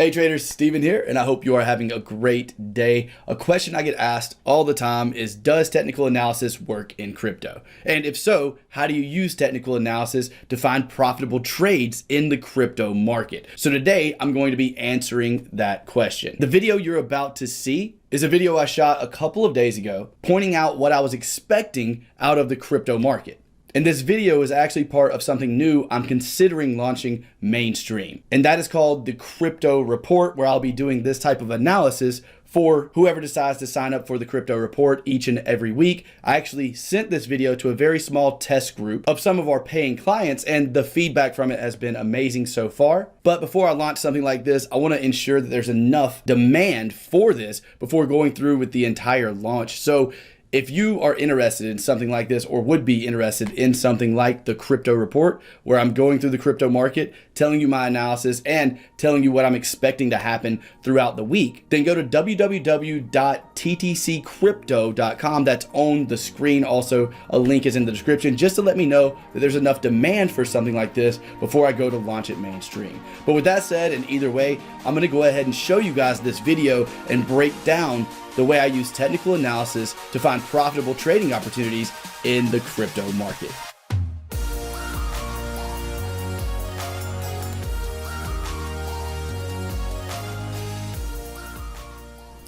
Hey traders, Steven here, and I hope you are having a great day. A question I get asked all the time is, does technical analysis work in crypto? And if so, how do you use technical analysis to find profitable trades in the crypto market? So today, I'm going to be answering that question. The video you're about to see is a video I shot a couple of days ago, pointing out what I was expecting out of the crypto market. And this video is actually part of something new I'm considering launching mainstream. And that is called the Crypto Report, where I'll be doing this type of analysis for whoever decides to sign up for the Crypto Report each and every week. I actually sent this video to a very small test group of some of our paying clients, and the feedback from it has been amazing so far. But before I launch something like this, I want to ensure that there's enough demand for this before going through with the entire launch. So if you are interested in something like this, or would be interested in something like the Crypto Report, where I'm going through the crypto market, telling you my analysis and telling you what I'm expecting to happen throughout the week, then go to www.ttccrypto.com. That's on the screen. Also, a link is in the description, just to let me know that there's enough demand for something like this before I go to launch it mainstream. But with that said, and either way, I'm going to go ahead and show you guys this video and break down the way I use technical analysis to find profitable trading opportunities in the crypto market.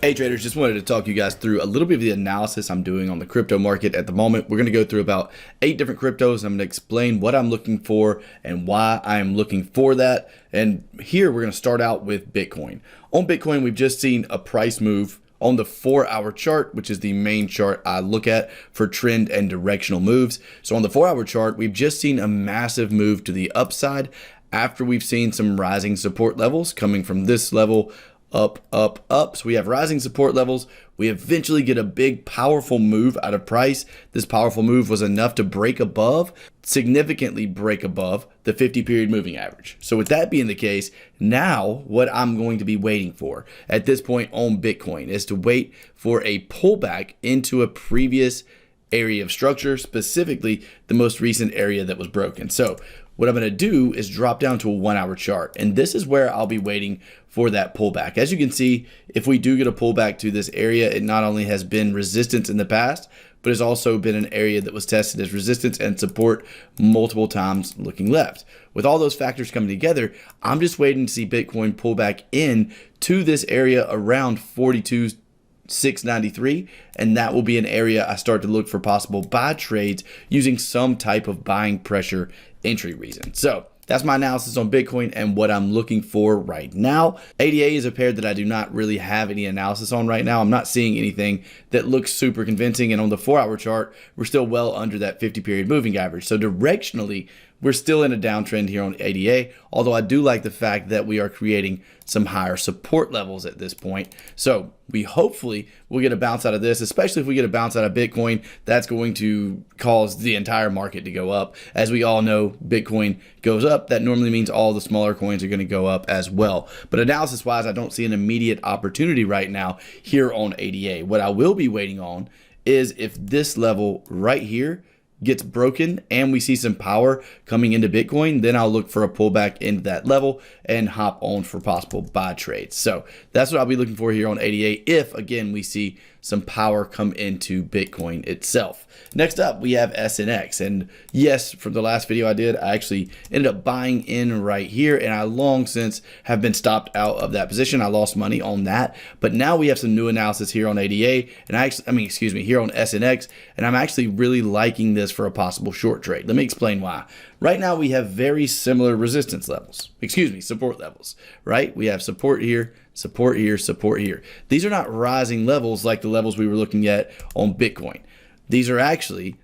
Hey traders, just wanted to talk you guys through a little bit of the analysis I'm doing on the crypto market at the moment. We're going to go through about 8 different cryptos. I'm going to explain what I'm looking for and why I'm looking for that. And here we're going to start out with Bitcoin. On Bitcoin, we've just seen a price move on the 4-hour chart, which is the main chart I look at for trend and directional moves. So on the 4-hour chart, we've just seen a massive move to the upside after we've seen some rising support levels coming from this level up, up, up. So we have rising support levels. We eventually get a big, powerful move out of price. This powerful move was enough to break above, significantly break above the 50-period moving average. So with that being the case, now what I'm going to be waiting for at this point on Bitcoin is to wait for a pullback into a previous area of structure, specifically the most recent area that was broken. So what I'm going to do is drop down to a 1-hour chart, and this is where I'll be waiting for that pullback. As you can see, if we do get a pullback to this area, it not only has been resistance in the past, but has also been an area that was tested as resistance and support multiple times looking left. With all those factors coming together, I'm just waiting to see Bitcoin pull back in to this area around 42,693, and that will be an area I start to look for possible buy trades using some type of buying pressure entry reason. So that's my analysis on Bitcoin and what I'm looking for right now. ADA is a pair that I do not really have any analysis on right now. I'm not seeing anything that looks super convincing, and on the 4-hour chart, we're still well under that 50-period moving average. So directionally, we're still in a downtrend here on ADA, although I do like the fact that we are creating some higher support levels at this point. So we hopefully will get a bounce out of this, especially if we get a bounce out of Bitcoin. That's going to cause the entire market to go up. As we all know, Bitcoin goes up. That normally means all the smaller coins are going to go up as well. But analysis wise, I don't see an immediate opportunity right now here on ADA. What I will be waiting on is if this level right here gets broken and we see some power coming into Bitcoin, then I'll look for a pullback into that level and hop on for possible buy trades. So that's what I'll be looking for here on ADA if, again, we see some power come into Bitcoin itself. Next up, we have SNX. And yes, from the last video I did, I actually ended up buying in right here, and I long since have been stopped out of that position. I lost money on that, but now we have some new analysis here on ADA, and here on SNX, and I'm actually really liking this for a possible short trade. Let me explain why. Right now, we have very similar resistance levels, support levels, right? We have support here, support here, support here. These are not rising levels like the levels we were looking at on Bitcoin. These are actually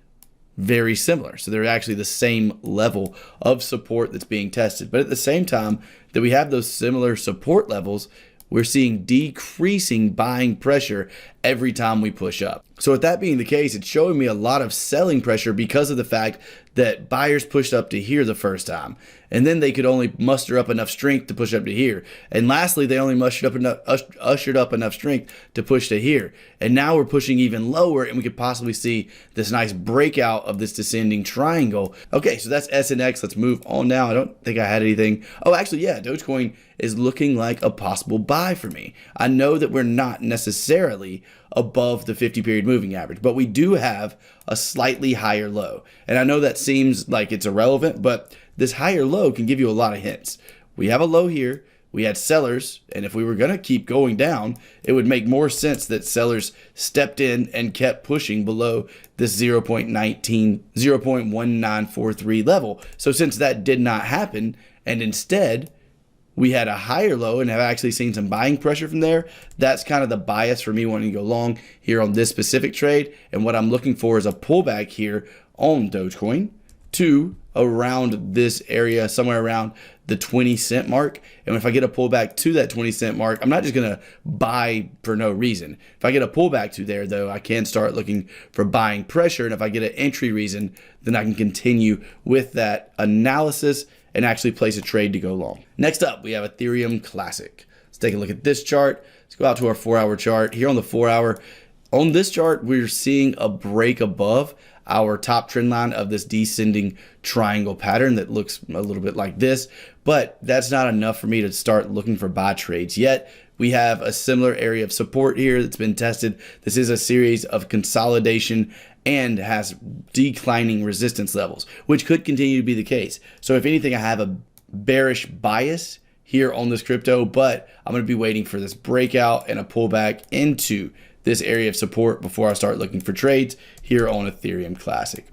very similar. So they're actually the same level of support that's being tested. But at the same time that we have those similar support levels, we're seeing decreasing buying pressure every time we push up. So with that being the case, it's showing me a lot of selling pressure because of the fact that buyers pushed up to here the first time, and then they could only muster up enough strength to push up to here. And lastly, they only ushered up enough strength to push to here. And now we're pushing even lower, and we could possibly see this nice breakout of this descending triangle. Okay, so that's SNX. Let's move on now. I don't think I had anything. Oh, actually, yeah, Dogecoin is looking like a possible buy for me. I know that we're not necessarily above the 50-period moving average, but we do have a slightly higher low. And I know that seems like it's irrelevant, but this higher low can give you a lot of hints. We have a low here. We had sellers, and if we were going to keep going down, it would make more sense that sellers stepped in and kept pushing below this 0.1943 level. So since that did not happen, and instead we had a higher low and have actually seen some buying pressure from there, that's kind of the bias for me wanting to go long here on this specific trade. And what I'm looking for is a pullback here on Dogecoin to around this area, somewhere around the 20-cent mark. And if I get a pullback to that 20-cent mark, I'm not just going to buy for no reason. If I get a pullback to there, though, I can start looking for buying pressure. And if I get an entry reason, then I can continue with that analysis and actually place a trade to go long. Next up, we have Ethereum Classic. Let's take a look at this chart. Let's go out to our 4-hour chart. Here on the 4-hour, on this chart, we're seeing a break above our top trend line of this descending triangle pattern that looks a little bit like this, but that's not enough for me to start looking for buy trades yet. We have a similar area of support here that's been tested. This is a series of consolidation and has declining resistance levels, which could continue to be the case. So if anything, I have a bearish bias here on this crypto, but I'm going to be waiting for this breakout and a pullback into this area of support before I start looking for trades here on Ethereum Classic.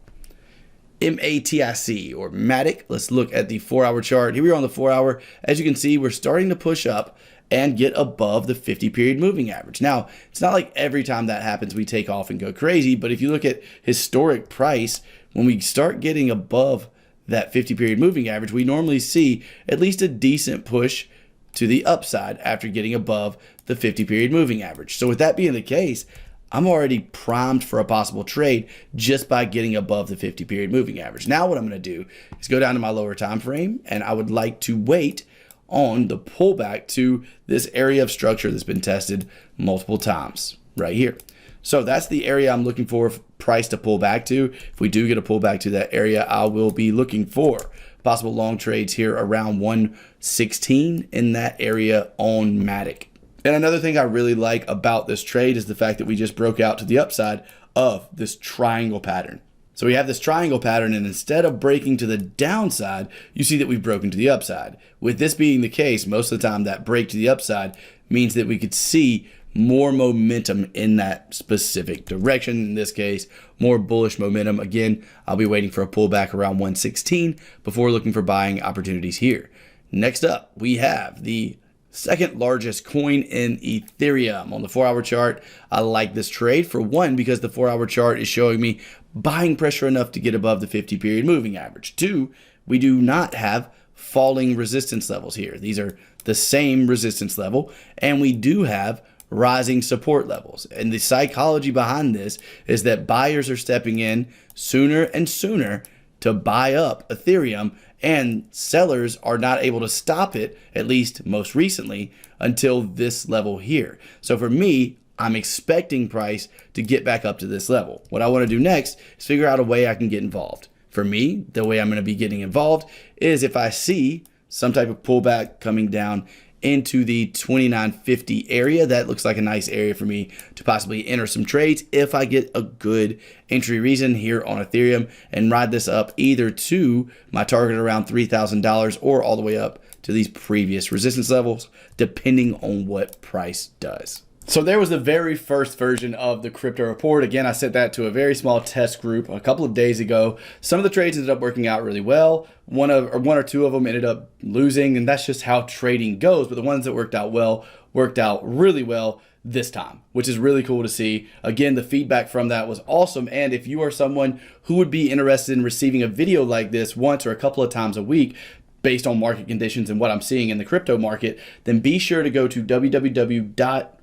MATIC or MATIC. Let's look at the 4-hour chart. Here we are on the 4-hour. As you can see, we're starting to push up and get above the 50-period moving average. Now, it's not like every time that happens we take off and go crazy, but if you look at historic price, when we start getting above that 50-period moving average, we normally see at least a decent push to the upside after getting above the 50-period moving average. So with that being the case, I'm already primed for a possible trade just by getting above the 50-period moving average. Now what I'm going to do is go down to my lower time frame, and I would like to wait on the pullback to this area of structure that's been tested multiple times right here. So that's the area I'm looking for price to pull back to. If we do get a pullback to that area, I will be looking for possible long trades here around 116 in that area on Matic. And another thing I really like about this trade is the fact that we just broke out to the upside of this triangle pattern. So we have this triangle pattern, and instead of breaking to the downside, you see that we've broken to the upside. With this being the case, most of the time that break to the upside means that we could see more momentum in that specific direction. In this case, more bullish momentum. Again, I'll be waiting for a pullback around 116 before looking for buying opportunities here. Next up, we have the second largest coin in Ethereum. On the 4-hour chart, I like this trade for one, because the 4-hour chart is showing me buying pressure enough to get above the 50-period moving average. Two, we do not have falling resistance levels here. These are the same resistance level, and we do have rising support levels. And the psychology behind this is that buyers are stepping in sooner and sooner to buy up Ethereum, and sellers are not able to stop it, at least most recently, until this level here. So for me, I'm expecting price to get back up to this level. What I want to do next is figure out a way I can get involved. For me, the way I'm going to be getting involved is if I see some type of pullback coming down into the 2950 area. That looks like a nice area for me to possibly enter some trades if I get a good entry reason here on Ethereum and ride this up either to my target around $3,000 or all the way up to these previous resistance levels, depending on what price does. So there was the very first version of the crypto report. Again, I sent that to a very small test group a couple of days ago. Some of the trades ended up working out really well. One or two of them ended up losing, and that's just how trading goes. But the ones that worked out well worked out really well this time, which is really cool to see. Again, the feedback from that was awesome. And if you are someone who would be interested in receiving a video like this once or a couple of times a week, based on market conditions and what I'm seeing in the crypto market, then be sure to go to www.teddy.com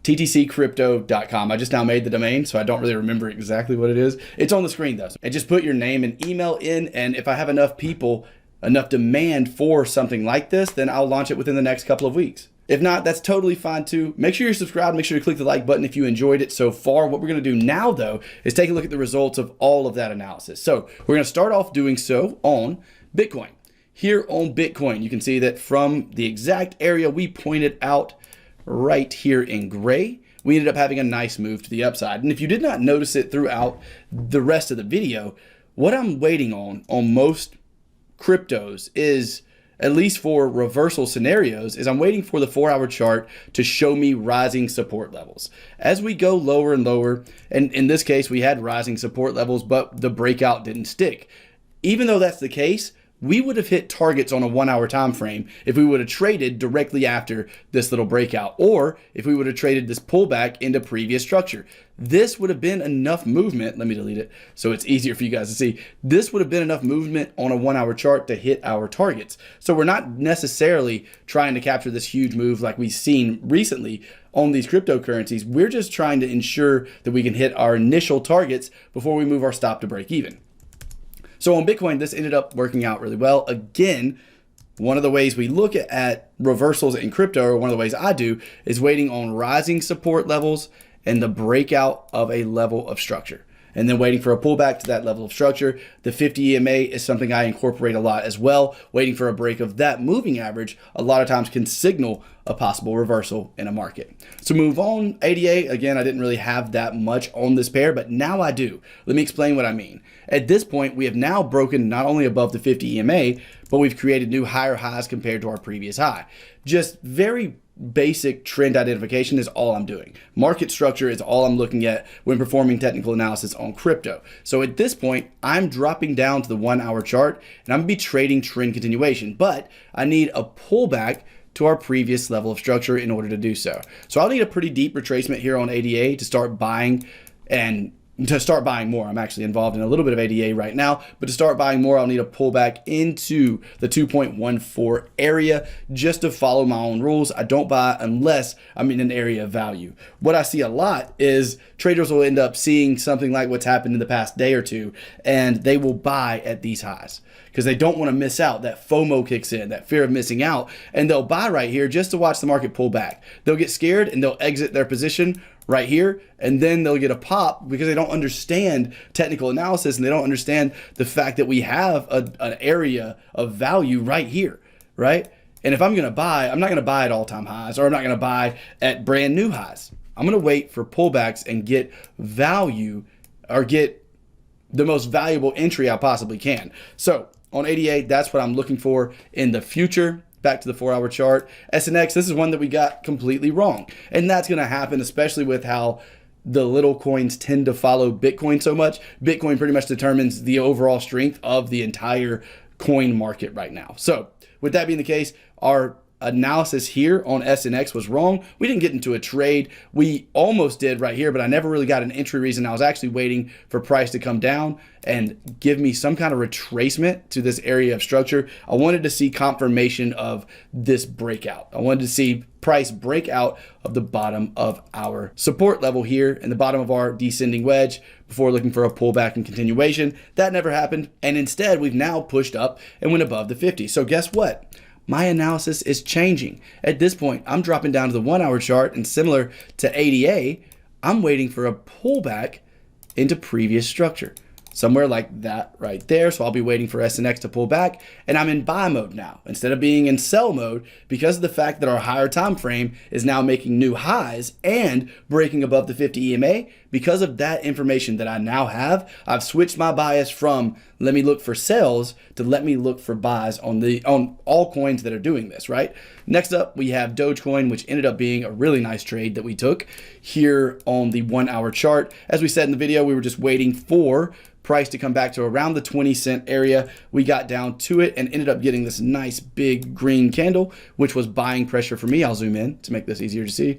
ttccrypto.com. I just now made the domain, so I don't really remember exactly what it is. It's on the screen though. And just put your name and email in, and if I have enough people, enough demand for something like this, then I'll launch it within the next couple of weeks. If not, that's totally fine too. Make sure you're subscribed. Make sure to click the like button if you enjoyed it so far. What we're going to do now though is take a look at the results of all of that analysis. So we're going to start off doing so on Bitcoin. Here on Bitcoin, you can see that from the exact area we pointed out right here in gray, we ended up having a nice move to the upside. And if you did not notice it throughout the rest of the video, what I'm waiting on most cryptos is, at least for reversal scenarios, is I'm waiting for the 4-hour chart to show me rising support levels. As we go lower and lower, and in this case, we had rising support levels, but the breakout didn't stick. Even though that's the case, we would have hit targets on a 1-hour time frame if we would have traded directly after this little breakout, or if we would have traded this pullback into previous structure. This would have been enough movement. Let me delete it so it's easier for you guys to see. This would have been enough movement on a 1-hour chart to hit our targets. So we're not necessarily trying to capture this huge move like we've seen recently on these cryptocurrencies. We're just trying to ensure that we can hit our initial targets before we move our stop to break even. So on Bitcoin, this ended up working out really well. Again, one of the ways we look at reversals in crypto, or one of the ways I do, is waiting on rising support levels and the breakout of a level of structure, and then waiting for a pullback to that level of structure. The 50 EMA is something I incorporate a lot as well. Waiting for a break of that moving average a lot of times can signal a possible reversal in a market. So move on, ADA, again, I didn't really have that much on this pair, but now I do. Let me explain what I mean. At this point, we have now broken not only above the 50 EMA, but we've created new higher highs compared to our previous high. Just very basic trend identification is all I'm doing. Market structure is all I'm looking at when performing technical analysis on crypto. So at this point, I'm dropping down to the 1-hour chart, and I'm gonna be trading trend continuation, but I need a pullback to our previous level of structure in order to do so. So I'll need a pretty deep retracement here on ADA to start buying more. I'm actually involved in a little bit of ADA right now, but to start buying more, I'll need a pullback into the 2.14 area just to follow my own rules. I don't buy unless I'm in an area of value. What I see a lot is traders will end up seeing something like what's happened in the past day or two, and they will buy at these highs because they don't want to miss out. That FOMO kicks in, that fear of missing out, and they'll buy right here just to watch the market pull back. They'll get scared and they'll exit their position right here, and then they'll get a pop because they don't understand technical analysis, and they don't understand the fact that we have an area of value right here, right? And if I'm gonna buy, I'm not gonna buy at all-time highs, or I'm not gonna buy at brand new highs. I'm gonna wait for pullbacks and get value, or get the most valuable entry I possibly can. So on 88, that's what I'm looking for in the future. Back to the 4-hour chart. SNX, this is one that we got completely wrong. And that's going to happen, especially with how the little coins tend to follow Bitcoin so much. Bitcoin pretty much determines the overall strength of the entire coin market right now. So with that being the case, our analysis here on SNX was wrong. We didn't get into a trade. We almost did right here, but I never really got an entry reason. I was actually waiting for price to come down and give me some kind of retracement to this area of structure. I wanted to see confirmation of this breakout. I wanted to see price break out of the bottom of our support level here and the bottom of our descending wedge before looking for a pullback and continuation. That never happened. And instead, we've now pushed up and went above the 50. So guess what? My analysis is changing. At this point, I'm dropping down to the 1-hour chart, and similar to ADA, I'm waiting for a pullback into previous structure. Somewhere like that right there. So I'll be waiting for SNX to pull back, and I'm in buy mode now instead of being in sell mode because of the fact that our higher time frame is now making new highs and breaking above the 50 EMA. Because of that information that I now have, I've switched my bias from let me look for sells to let me look for buys on all coins that are doing this, right? Next up, we have Dogecoin, which ended up being a really nice trade that we took here on the 1-hour chart. As we said in the video, we were just waiting for price to come back to around the 20-cent area. We got down to it and ended up getting this nice big green candle, which was buying pressure for me. I'll zoom in to make this easier to see.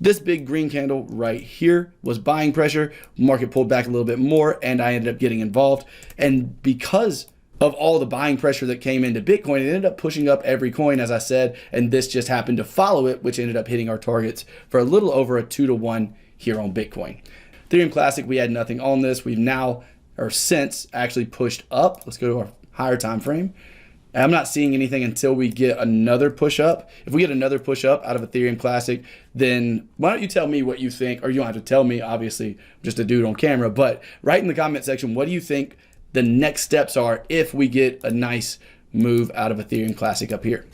This big green candle right here was buying pressure. Market pulled back a little bit more and I ended up getting involved. And because of all the buying pressure that came into Bitcoin, it ended up pushing up every coin, as I said, and this just happened to follow it, which ended up hitting our targets for a little over a 2-to-1 here on Bitcoin. Ethereum Classic, we had nothing on this. We've now, or since, actually pushed up. Let's go to our higher time frame. And I'm not seeing anything until we get another push up. If we get another push up out of Ethereum Classic, then why don't you tell me what you think, or you don't have to tell me, obviously, I'm just a dude on camera, but write in the comment section, what do you think the next steps are if we get a nice move out of Ethereum Classic up here?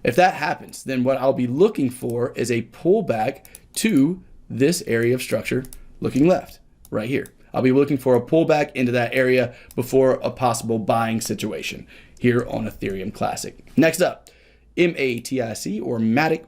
If that happens, then what I'll be looking for is a pullback to this area of structure looking left right here. I'll be looking for a pullback into that area before a possible buying situation here on Ethereum Classic. Next up, MATIC or MATIC.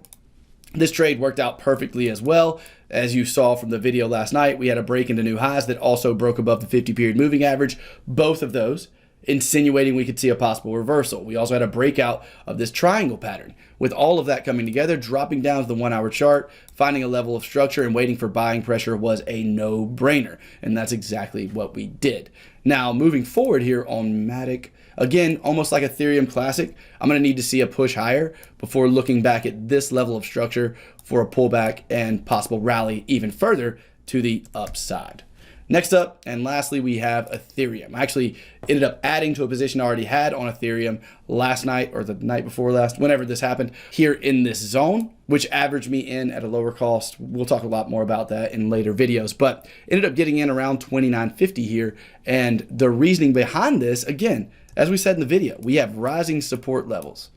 This trade worked out perfectly as well. As you saw from the video last night, we had a break into new highs that also broke above the 50-period moving average. Both of those insinuating we could see a possible reversal. We also had a breakout of this triangle pattern. With all of that coming together, dropping down to the 1-hour chart, finding a level of structure and waiting for buying pressure was a no-brainer. And that's exactly what we did. Now, moving forward here on MATIC, again, almost like Ethereum Classic, I'm going to need to see a push higher before looking back at this level of structure for a pullback and possible rally even further to the upside. Next up, and lastly, we have Ethereum. I actually ended up adding to a position I already had on Ethereum last night or the night before last, whenever this happened, here in this zone, which averaged me in at a lower cost. We'll talk a lot more about that in later videos, but ended up getting in around 29.50 here. And the reasoning behind this, again, as we said in the video, we have rising support levels.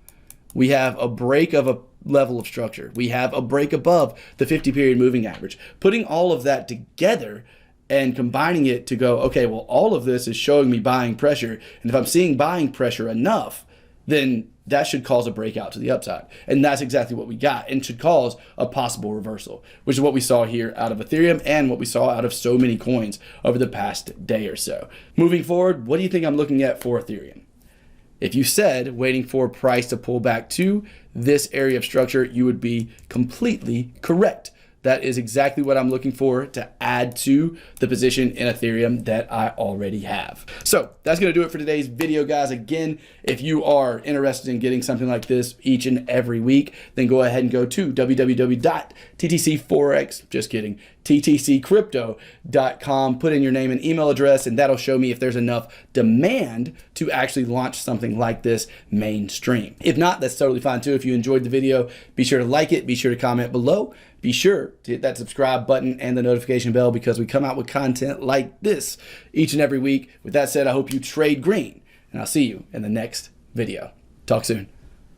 We have a break of a level of structure. We have a break above the 50-period moving average. Putting all of that together and combining it to go, okay, well, all of this is showing me buying pressure. And if I'm seeing buying pressure enough, then that should cause a breakout to the upside. And that's exactly what we got, and should cause a possible reversal, which is what we saw here out of Ethereum and what we saw out of so many coins over the past day or so. Moving forward, what do you think I'm looking at for Ethereum? If you said waiting for price to pull back to this area of structure, you would be completely correct. That is exactly what I'm looking for to add to the position in Ethereum that I already have. So that's going to do it for today's video, guys. Again, if you are interested in getting something like this each and every week, then go ahead and go to www.ttcforex, just kidding, ttccrypto.com, put in your name and email address, and that'll show me if there's enough demand to actually launch something like this mainstream. If not, that's totally fine too. If you enjoyed the video, be sure to like it, be sure to comment below. Be sure to hit that subscribe button and the notification bell because we come out with content like this each and every week. With that said, I hope you trade green, and I'll see you in the next video. Talk soon.